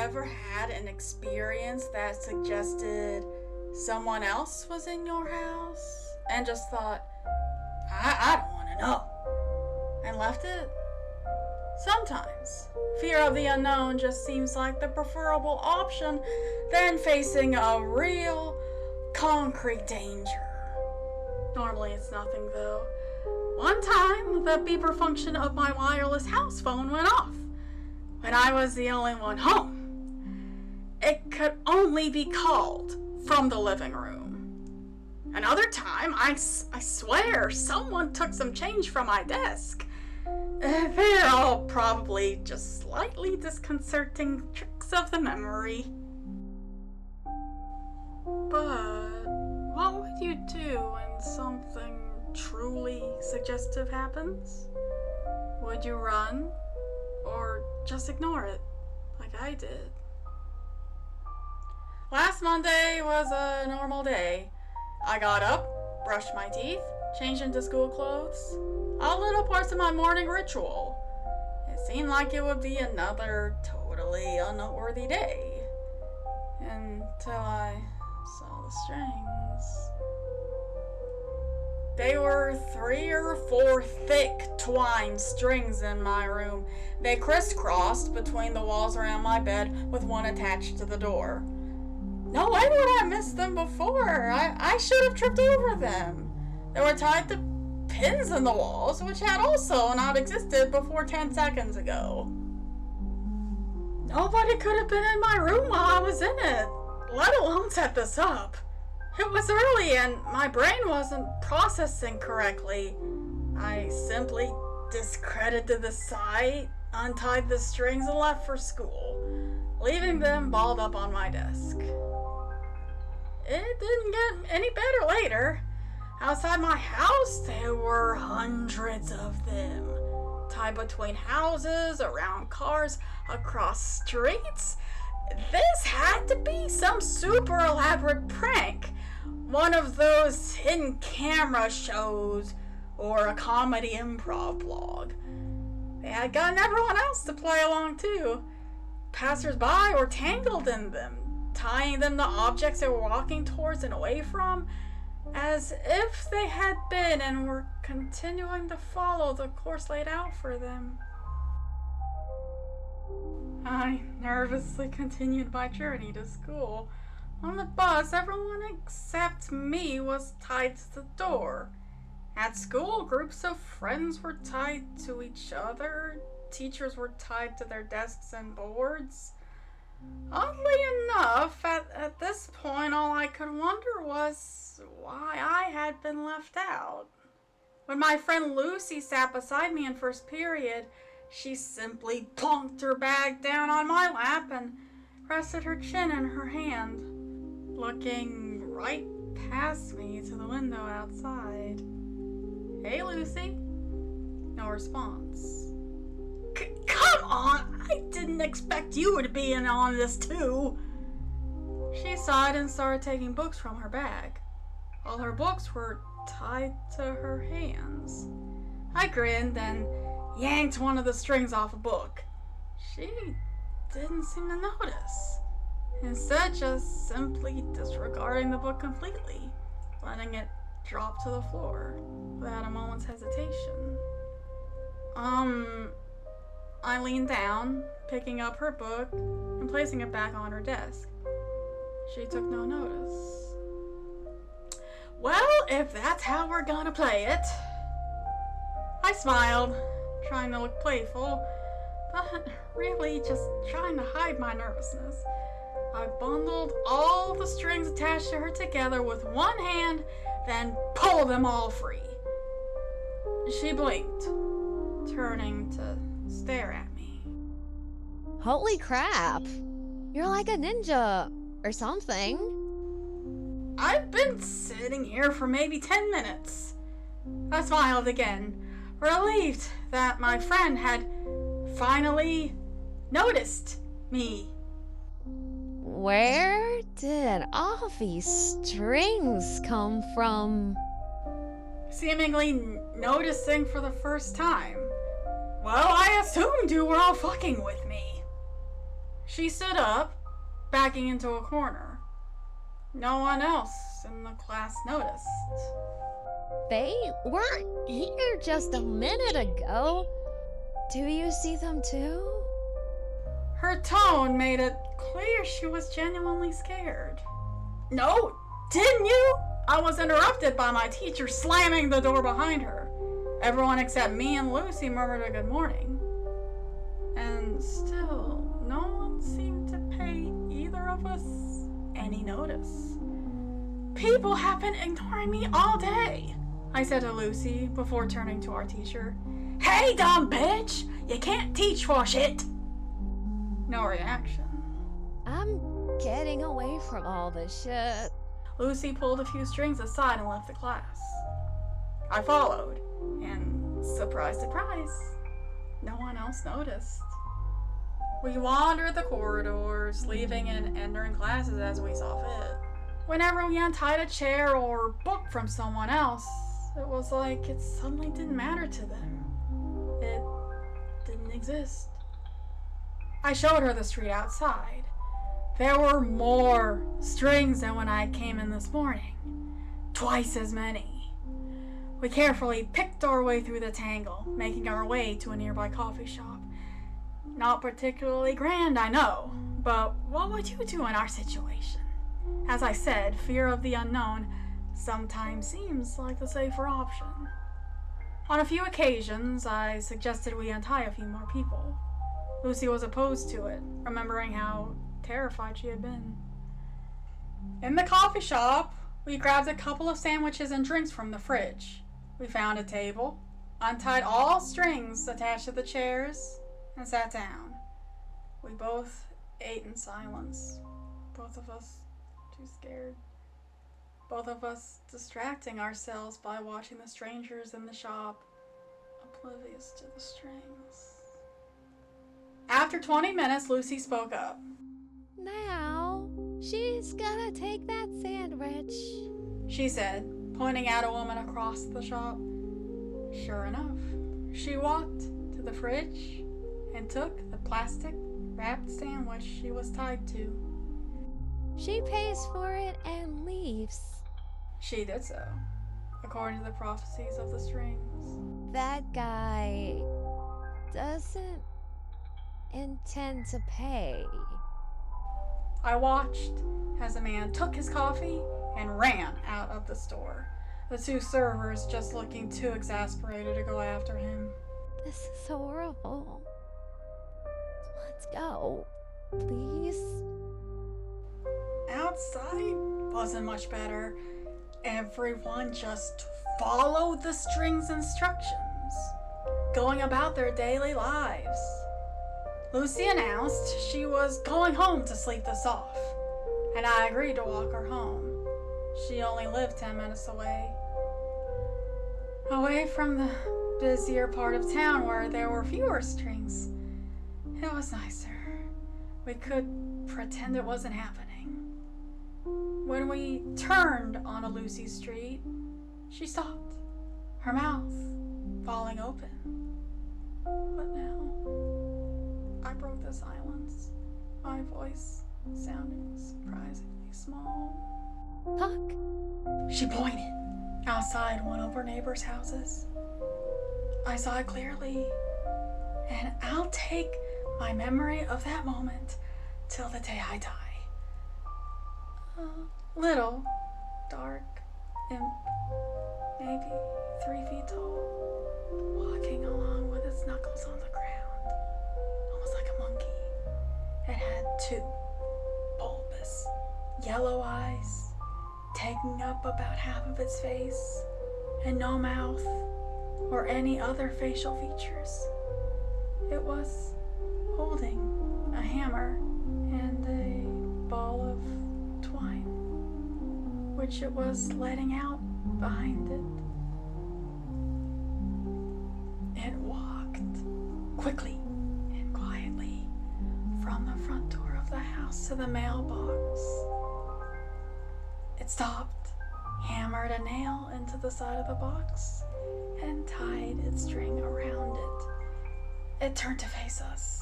ever had an experience that suggested someone else was in your house and just thought, I don't want to know, and left it? Sometimes, fear of the unknown just seems like the preferable option than facing a real, concrete danger. Normally it's nothing though. One time, the beeper function of my wireless house phone went off when I was the only one home. It could only be called from the living room. Another time, I swear someone took some change from my desk. They're all probably just slightly disconcerting tricks of the memory. But what would you do when something truly suggestive happens? Would you run? Or just ignore it, like I did? Last Monday was a normal day. I got up, brushed my teeth, changed into school clothes. A little parts of my morning ritual. It seemed like it would be another totally unnoteworthy day. Until I saw the strings. They were 3 or 4 thick twine strings in my room. They crisscrossed between the walls around my bed with one attached to the door. No way would I miss them before. I should have tripped over them. They were tied to pins in the walls, which had also not existed before 10 seconds ago. Nobody could have been in my room while I was in it, let alone set this up. It was early and my brain wasn't processing correctly. I simply discredited the sight, untied the strings, and left for school, leaving them balled up on my desk. It didn't get any better later. Outside my house, there were hundreds of them, tied between houses, around cars, across streets. This had to be some super elaborate prank. One of those hidden camera shows or a comedy improv blog. They had gotten everyone else to play along too. Passers-by were tangled in them, tying them to objects they were walking towards and away from, as if they had been and were continuing to follow the course laid out for them. I nervously continued my journey to school. On the bus, everyone except me was tied to the door. At school, groups of friends were tied to each other. Teachers were tied to their desks and boards. Oddly enough, at this point, all I could wonder was why I had been left out. When my friend Lucy sat beside me in first period, she simply plonked her bag down on my lap and rested her chin in her hand, looking right past me to the window outside. Hey, Lucy. No response. Come on! I didn't expect you to be in on this too! She sighed and started taking books from her bag. All her books were tied to her hands. I grinned and yanked one of the strings off a book. She didn't seem to notice. Instead, just simply disregarding the book completely, letting it drop to the floor without a moment's hesitation. I leaned down, picking up her book and placing it back on her desk. She took no notice. Well, if that's how we're gonna play it. I smiled, trying to look playful, but really just trying to hide my nervousness. I bundled all the strings attached to her together with one hand, then pulled them all free. She blinked, turning to stare at me. Holy crap! You're like a ninja or something. I've been sitting here for maybe 10 minutes. I smiled again, relieved that my friend had finally noticed me. Where did all these strings come from? Seemingly noticing for the first time. Well, I assumed you were all fucking with me. She stood up, backing into a corner. No one else in the class noticed. They weren't here just a minute ago. Do you see them too? Her tone made it clear she was genuinely scared. No, didn't you? I was interrupted by my teacher slamming the door behind her. Everyone except me and Lucy murmured a good morning. And still, no one seemed to pay either of us any notice. People have been ignoring me all day, I said to Lucy before turning to our teacher. Hey, dumb bitch! You can't teach for shit! No reaction. I'm getting away from all this shit. Lucy pulled a few strings aside and left the class. I followed, and surprise, surprise, no one else noticed. We wandered the corridors, leaving and entering classes as we saw fit. Whenever we untied a chair or book from someone else, it was like it suddenly didn't matter to them. It didn't exist. I showed her the street outside. There were more strings than when I came in this morning. Twice as many. We carefully picked our way through the tangle, making our way to a nearby coffee shop. Not particularly grand, I know, but what would you do in our situation? As I said, fear of the unknown sometimes seems like the safer option. On a few occasions, I suggested we untie a few more people. Lucy was opposed to it, remembering how terrified she had been. In the coffee shop, we grabbed a couple of sandwiches and drinks from the fridge. We found a table, untied all strings attached to the chairs, and sat down. We both ate in silence, both of us too scared. Both of us distracting ourselves by watching the strangers in the shop, oblivious to the strings. After 20 minutes, Lucy spoke up. Now, she's gonna take that sandwich, She said, pointing at a woman across the shop. Sure enough, she walked to the fridge and took the plastic wrapped sandwich she was tied to. She pays for it and leaves. She did so, according to the prophecies of the strings. That guy doesn't intend to pay. I watched as a man took his coffee and ran out of the store, the two servers just looking too exasperated to go after him. This is horrible. Let's go, please. Outside wasn't much better. Everyone just followed the strings instructions, going about their daily lives. Lucy announced she was going home to sleep this off, and I agreed to walk her home. She only lived 10 minutes away. Away from the busier part of town where there were fewer strings. It was nicer. We could pretend it wasn't happening. When we turned onto Lucy Street, she stopped, her mouth falling open. But now, I broke the silence, my voice sounding surprisingly small. Talk. She pointed outside one of her neighbors' houses. I saw it clearly, and I'll take my memory of that moment till the day I die. A little, dark, imp, maybe 3 feet tall, walking along with its knuckles on the ground, almost like a monkey. It had 2 bulbous, yellow eyes, taking up about half of its face, and no mouth or any other facial features. It was holding a hammer and a ball of twine, which it was letting out behind it. It walked quickly and quietly from the front door of the house to the mailbox. It stopped, hammered a nail into the side of the box, and tied its string around it. It turned to face us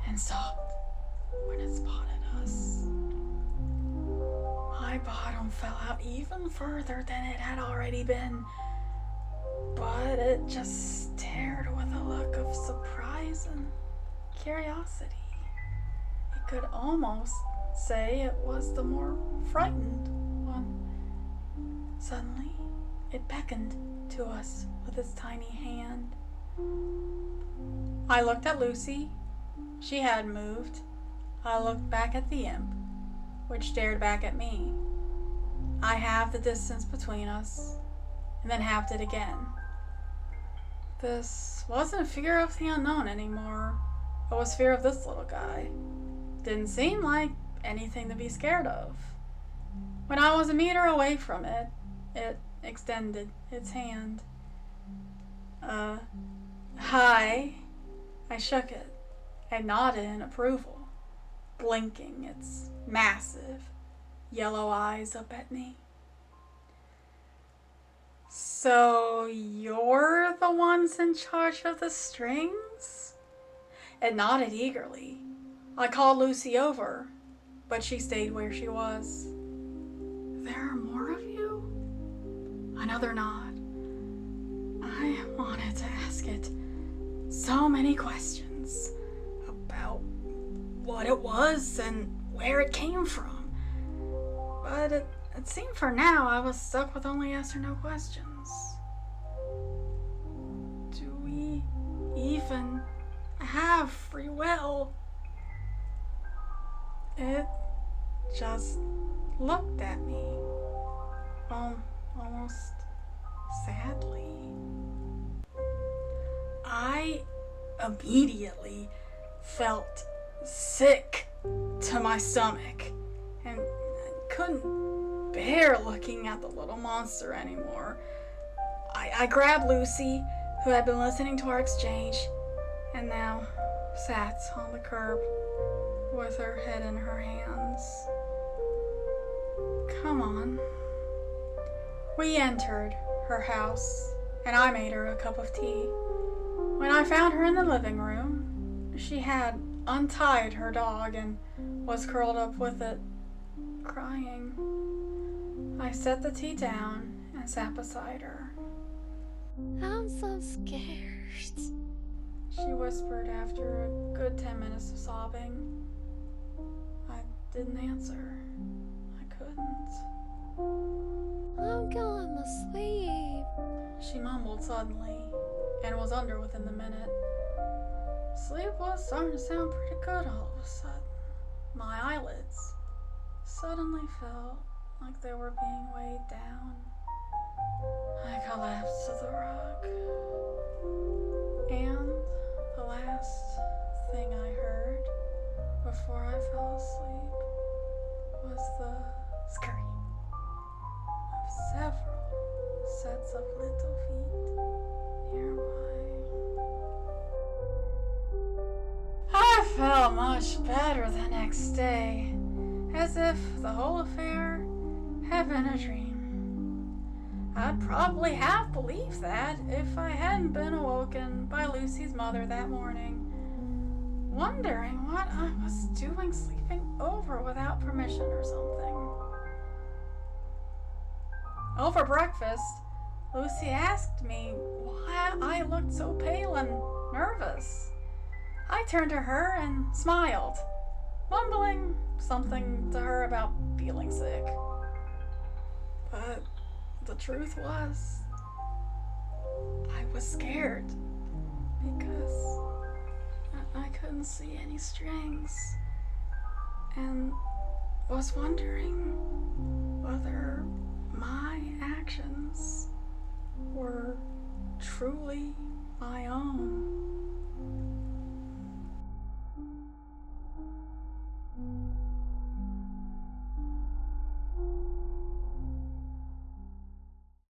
and stopped, when it spotted us. My bottom fell out even further than it had already been, but it just stared with a look of surprise and curiosity. You could almost say it was the more frightened one. Suddenly, it beckoned to us with its tiny hand. I looked at Lucy. She hadn't moved. I looked back at the imp, which stared back at me. I halved the distance between us, and then halved it again. This wasn't fear of the unknown anymore. It was fear of this little guy. Didn't seem like anything to be scared of. When I was a meter away from it, it extended its hand. Hi. I shook it and nodded in approval, blinking its massive yellow eyes up at me. So you're the ones in charge of the strings? It nodded eagerly. I called Lucy over, but she stayed where she was. There are more of you? Another nod. I wanted to ask it so many questions about what it was and where it came from. But it seemed for now I was stuck with only yes or no questions. Do we even have free will? It just looked at me, almost sadly. I immediately felt sick to my stomach and couldn't bear looking at the little monster anymore. I grabbed Lucy, who had been listening to our exchange, and now sat on the curb with her head in her hands. Come on. We entered her house, and I made her a cup of tea. When I found her in the living room, she had untied her dog and was curled up with it, crying. I set the tea down and sat beside her. I'm so scared. She whispered after a good 10 minutes of sobbing. I didn't answer. I couldn't. I'm going to sleep. She mumbled suddenly and was under within the minute. Sleep was starting to sound pretty good all of a sudden. My eyelids suddenly felt like they were being weighed down. I collapsed to the rug. And the last thing I heard before I fell asleep was the scurry of several sets of little feet nearby. I felt much better the next day, as if the whole affair had been a dream. I'd probably have believed that if I hadn't been awoken by Lucy's mother that morning, wondering what I was doing sleeping over without permission or something. Over breakfast, Lucy asked me why I looked so pale and nervous. I turned to her and smiled, mumbling something to her about feeling sick. But the truth was, I was scared because I couldn't see any strings and was wondering whether my actions were truly my own.